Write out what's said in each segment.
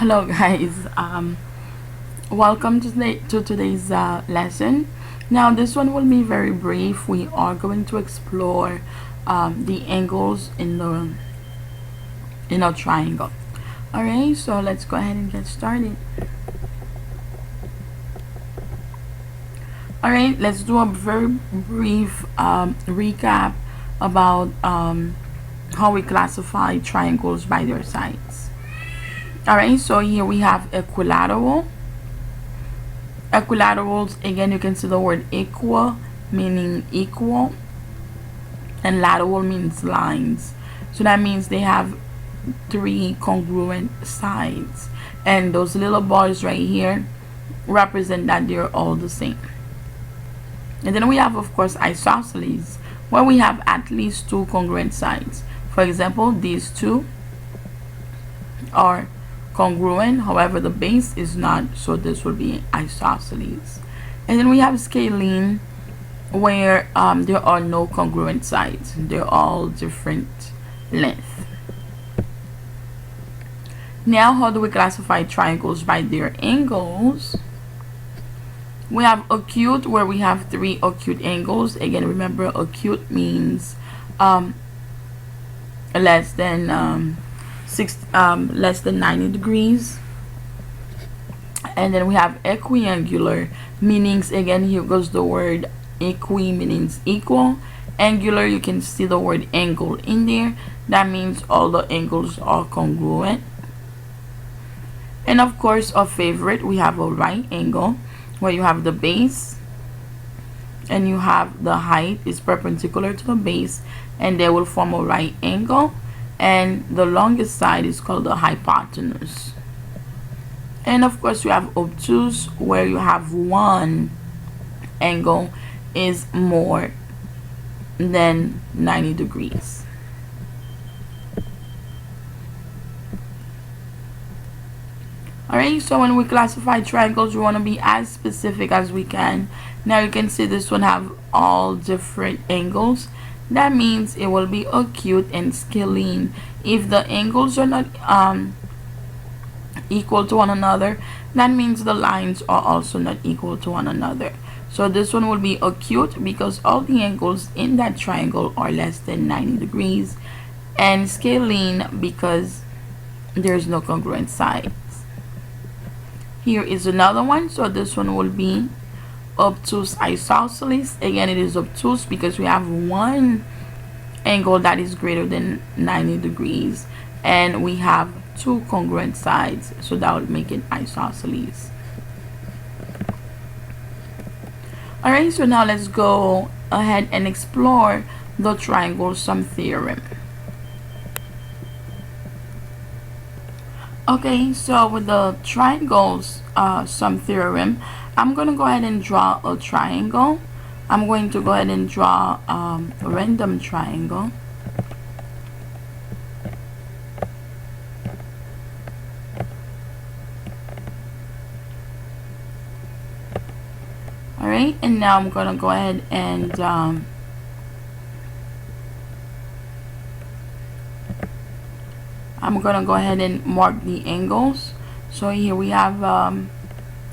Hello guys, welcome to today's lesson. Now this one will be very brief. We are going to explore the angles in a triangle. Alright, so let's go ahead and get started. Alright, let's do a very brief recap about how we classify triangles by their sides. Alright, so here we have equilateral. Equilaterals, again, you can see the word equal, meaning equal, and lateral means lines. So that means they have three congruent sides. And those little bars right here represent that they're all the same. And then we have, of course, isosceles, where we have at least two congruent sides. For example, these two are congruent, however the base is not, so this will be isosceles. And then we have scalene, where there are no congruent sides, they're all different length. Now, how do we classify triangles by their angles? We have acute, where we have three acute angles. Again, remember, acute means less than less than 90 degrees. And then we have equiangular, meanings, again, here goes the word equi, means equal. Angular, you can see the word angle in there, that means all the angles are congruent. And of course, our favorite, we have a right angle, where you have the base and you have the height is perpendicular to the base, and they will form a right angle, and the longest side is called the hypotenuse. And of course, you have obtuse, where you have one angle is more than 90 degrees. Alright, so when we classify triangles, we want to be as specific as we can. Now you can see this one have all different angles. That means it will be acute and scalene. If the angles are not equal to one another, that means the lines are also not equal to one another. So this one will be acute because all the angles in that triangle are less than 90 degrees, and scalene because there's no congruent sides. Here is another one. So this one will be obtuse isosceles. Again, it is obtuse because we have one angle that is greater than 90 degrees, and we have two congruent sides, so that would make it isosceles. Alright, so now let's go ahead and explore the triangle sum theorem. Okay, so with the triangles sum theorem, I'm going to go ahead and draw a triangle. I'm going to go ahead and draw a random triangle. Alright, and now I'm going to go ahead and mark the angles. So here we have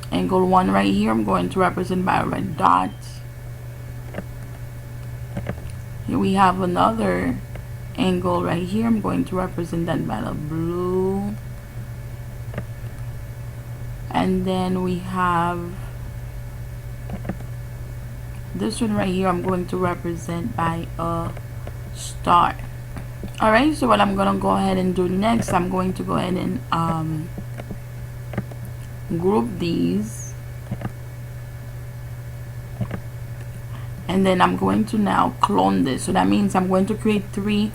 angle 1 right here. I'm going to represent by a red dot. Here we have another angle right here. I'm going to represent that by the blue. And then we have this one right here. I'm going to represent by a star. Alright, so what I'm going to go ahead and do next, I'm going to go ahead and group these. And then I'm going to now clone this. So that means I'm going to create three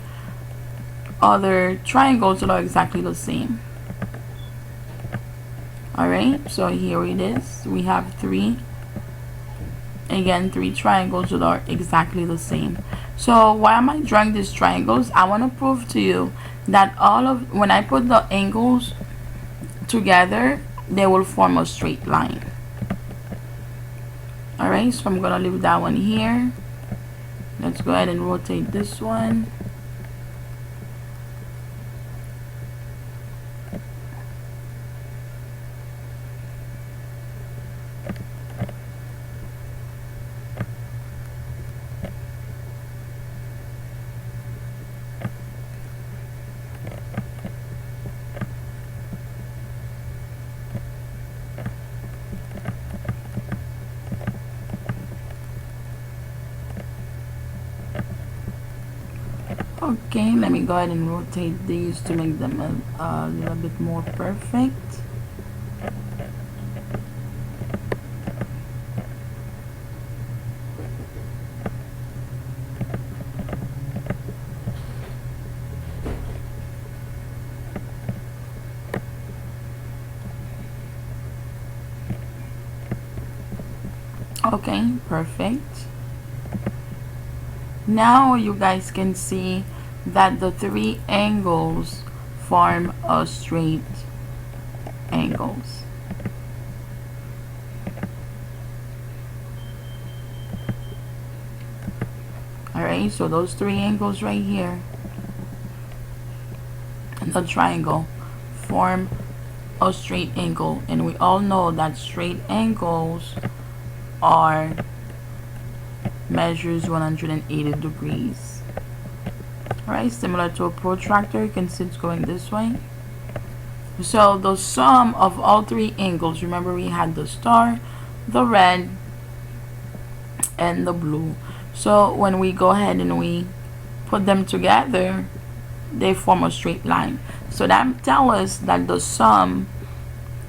other triangles that are exactly the same. Alright, so here it is. We have three triangles that are exactly the same. So why am I drawing these triangles? I want to prove to you that when I put the angles together, they will form a straight line. Alright, so I'm gonna leave that one here. Let's go ahead and rotate this one. Okay, let me go ahead and rotate these to make them a little bit more perfect. Okay, perfect. Now you guys can see that the three angles form a straight angles. Alright, so those three angles right here and the triangle form a straight angle, and we all know that straight angles are measures 180 degrees. Alright, similar to a protractor, you can see it's going this way. So the sum of all three angles, remember we had the star, the red, and the blue. So when we go ahead and we put them together, they form a straight line. So that tells us that the sum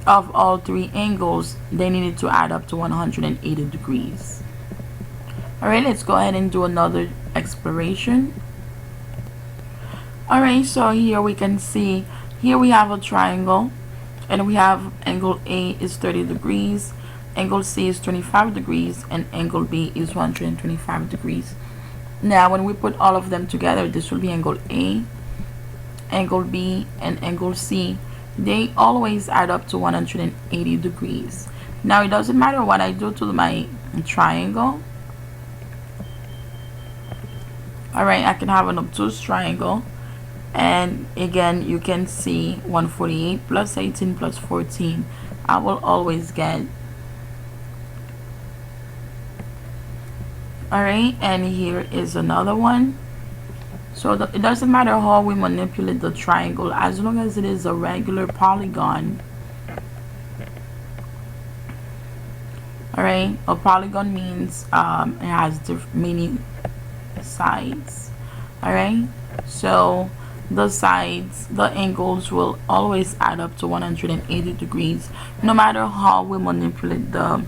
of all three angles, they needed to add up to 180 degrees. Alright, let's go ahead and do another exploration. Alright, so here we can see, here we have a triangle, and we have angle A is 30 degrees, angle C is 25 degrees, and angle B is 125 degrees. Now when we put all of them together, this will be angle A, angle B, and angle C. They always add up to 180 degrees. Now it doesn't matter what I do to my triangle. Alright, I can have an obtuse triangle, and again you can see 148 plus 18 plus 14. I will always get. Alright, and here is another one. So it doesn't matter how we manipulate the triangle, as long as it is a regular polygon. Alright, a polygon means it has many sides. Alright, so the sides, the angles will always add up to 180 degrees, no matter how we manipulate the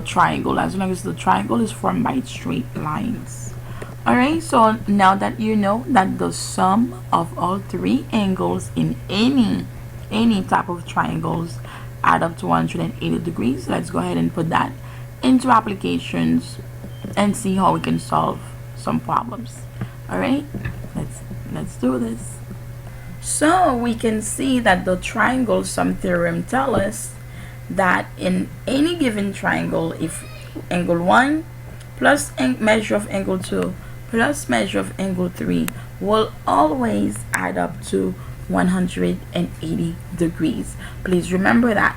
triangle, as long as the triangle is formed by straight lines. Alright, so now that you know that the sum of all three angles in any type of triangles add up to 180 degrees, let's go ahead and put that into applications and see how we can solve some problems. Alright, let's do this. So we can see that the triangle sum theorem tells us that in any given triangle, if angle 1 plus measure of angle 2 plus measure of angle 3 will always add up to 180 degrees. Please remember that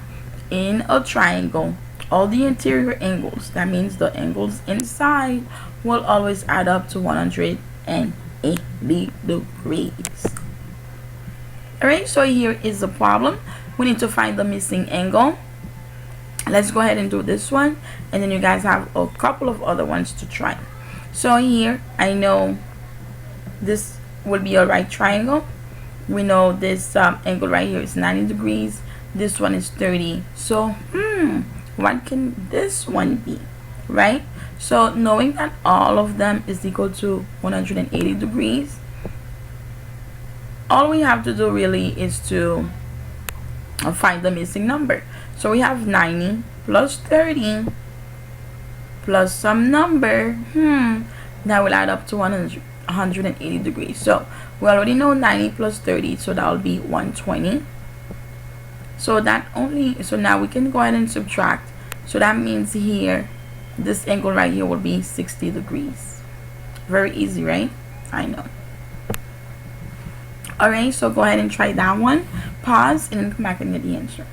in a triangle, all the interior angles, that means the angles inside, will always add up to 180 degrees. Alright, so here is the problem. We need to find the missing angle. Let's go ahead and do this one, and then you guys have a couple of other ones to try. So here I know this will be a right triangle. We know this angle right here is 90 degrees, this one is 30. So what can this one be, right? So knowing that all of them is equal to 180 degrees, all we have to do really is to find the missing number. So we have 90 plus 30 plus some number that will add up to 180 degrees. So we already know 90 plus 30, so that will be 120. So now we can go ahead and subtract. So that means here this angle right here will be 60 degrees. Very easy, right? I know. Alright, so go ahead and try that one, pause, and then come back and get the answer.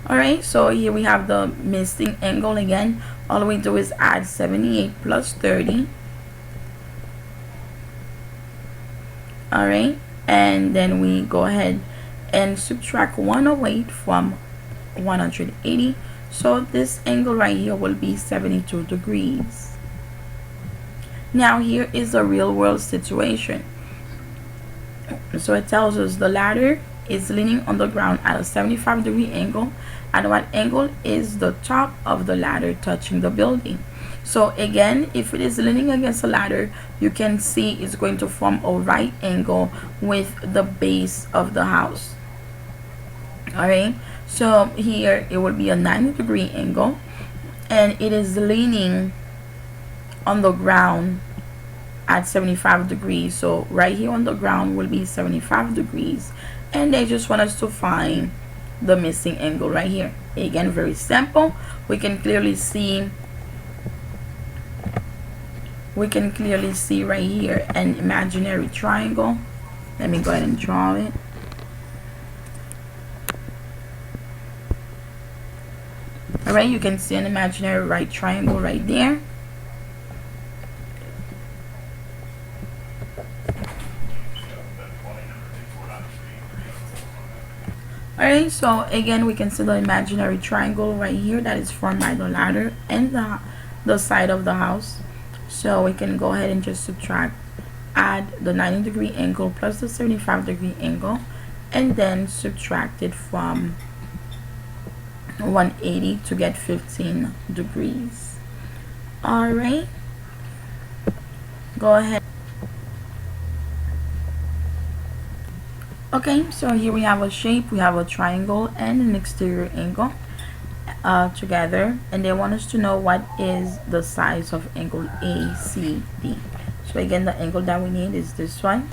Alright, so here we have the missing angle again. All we do is add 78 plus 30. Alright, and then we go ahead and subtract 108 from 180. So this angle right here will be 72 degrees. Now here is a real world situation. So it tells us the ladder is leaning on the ground at a 75-degree angle. At what angle is the top of the ladder touching the building? So again, if it is leaning against the ladder, you can see it's going to form a right angle with the base of the house. Alright, so here it would be a 90-degree angle, and it is leaning on the ground at 75 degrees. So right here on the ground will be 75 degrees, and they just want us to find the missing angle right here. Again, very simple. We can clearly see right here an imaginary triangle. Let me go ahead and draw it. Alright, you can see an imaginary right triangle right there. Alright, so again, we can see the imaginary triangle right here that is formed by the ladder and the side of the house. So we can go ahead and just subtract, add the 90-degree angle plus the 75-degree angle, and then subtract it from 180 to get 15 degrees. Alright, go ahead. Okay, so here we have a shape, we have a triangle and an exterior angle together, and they want us to know what is the size of angle ACD. So again, the angle that we need is this one.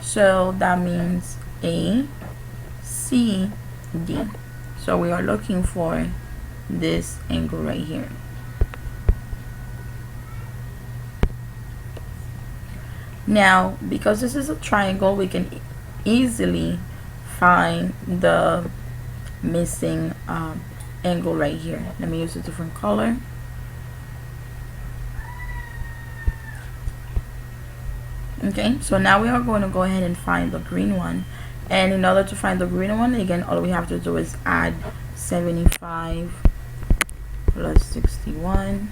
So that means ACD. So we are looking for this angle right here. Now, because this is a triangle, we can easily find the missing angle right here. Let me use a different color. Okay, so now we are going to go ahead and find the green one, and in order to find the green one, again, all we have to do is add 75 plus 61.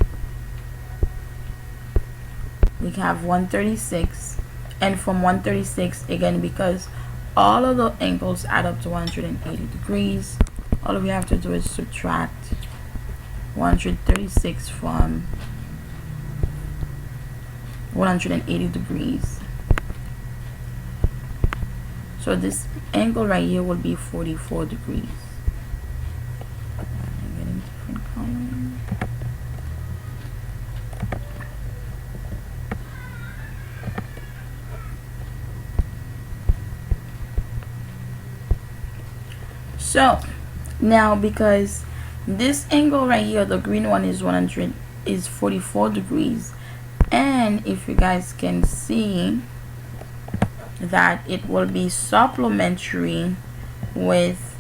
We have 136, and from 136, again, because all of the angles add up to 180 degrees, all we have to do is subtract 136 from 180 degrees. So this angle right here will be 44 degrees. I'm getting different color. So now, because this angle right here, the green one is 44 degrees, and if you guys can see that it will be supplementary with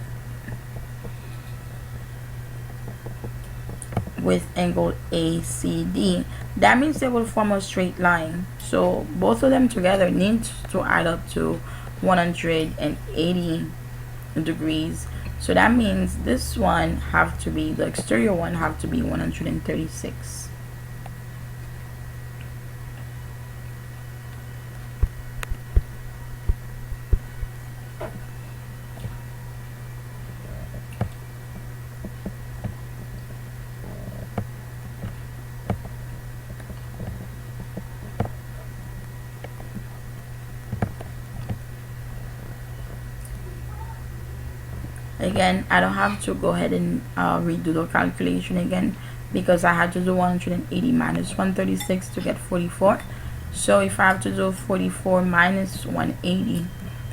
angle ACD, that means they will form a straight line. So both of them together need to add up to 180 degrees. So that means this one have to be, the exterior one have to be 136. Again, I don't have to go ahead and redo the calculation again, because I had to do 180 minus 136 to get 44. So if I have to do 44 minus 180,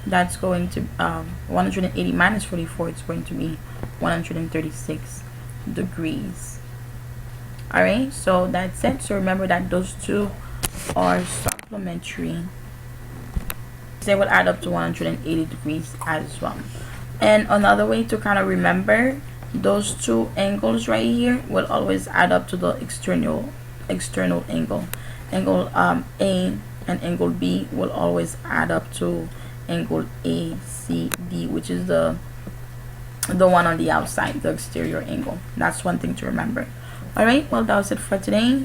that's going to 180 minus 44, it's going to be 136 degrees. Alright, so that's it. So remember that those two are supplementary. They will add up to 180 degrees as well. And another way to kind of remember, those two angles right here will always add up to the external angle. Angle A and angle B will always add up to angle ACD, which is the one on the outside, the exterior angle. That's one thing to remember. Alright, well, that was it for today.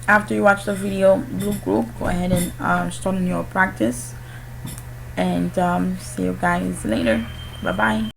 After you watch the video, blue group, go ahead and start on your practice, and see you guys later. Bye bye.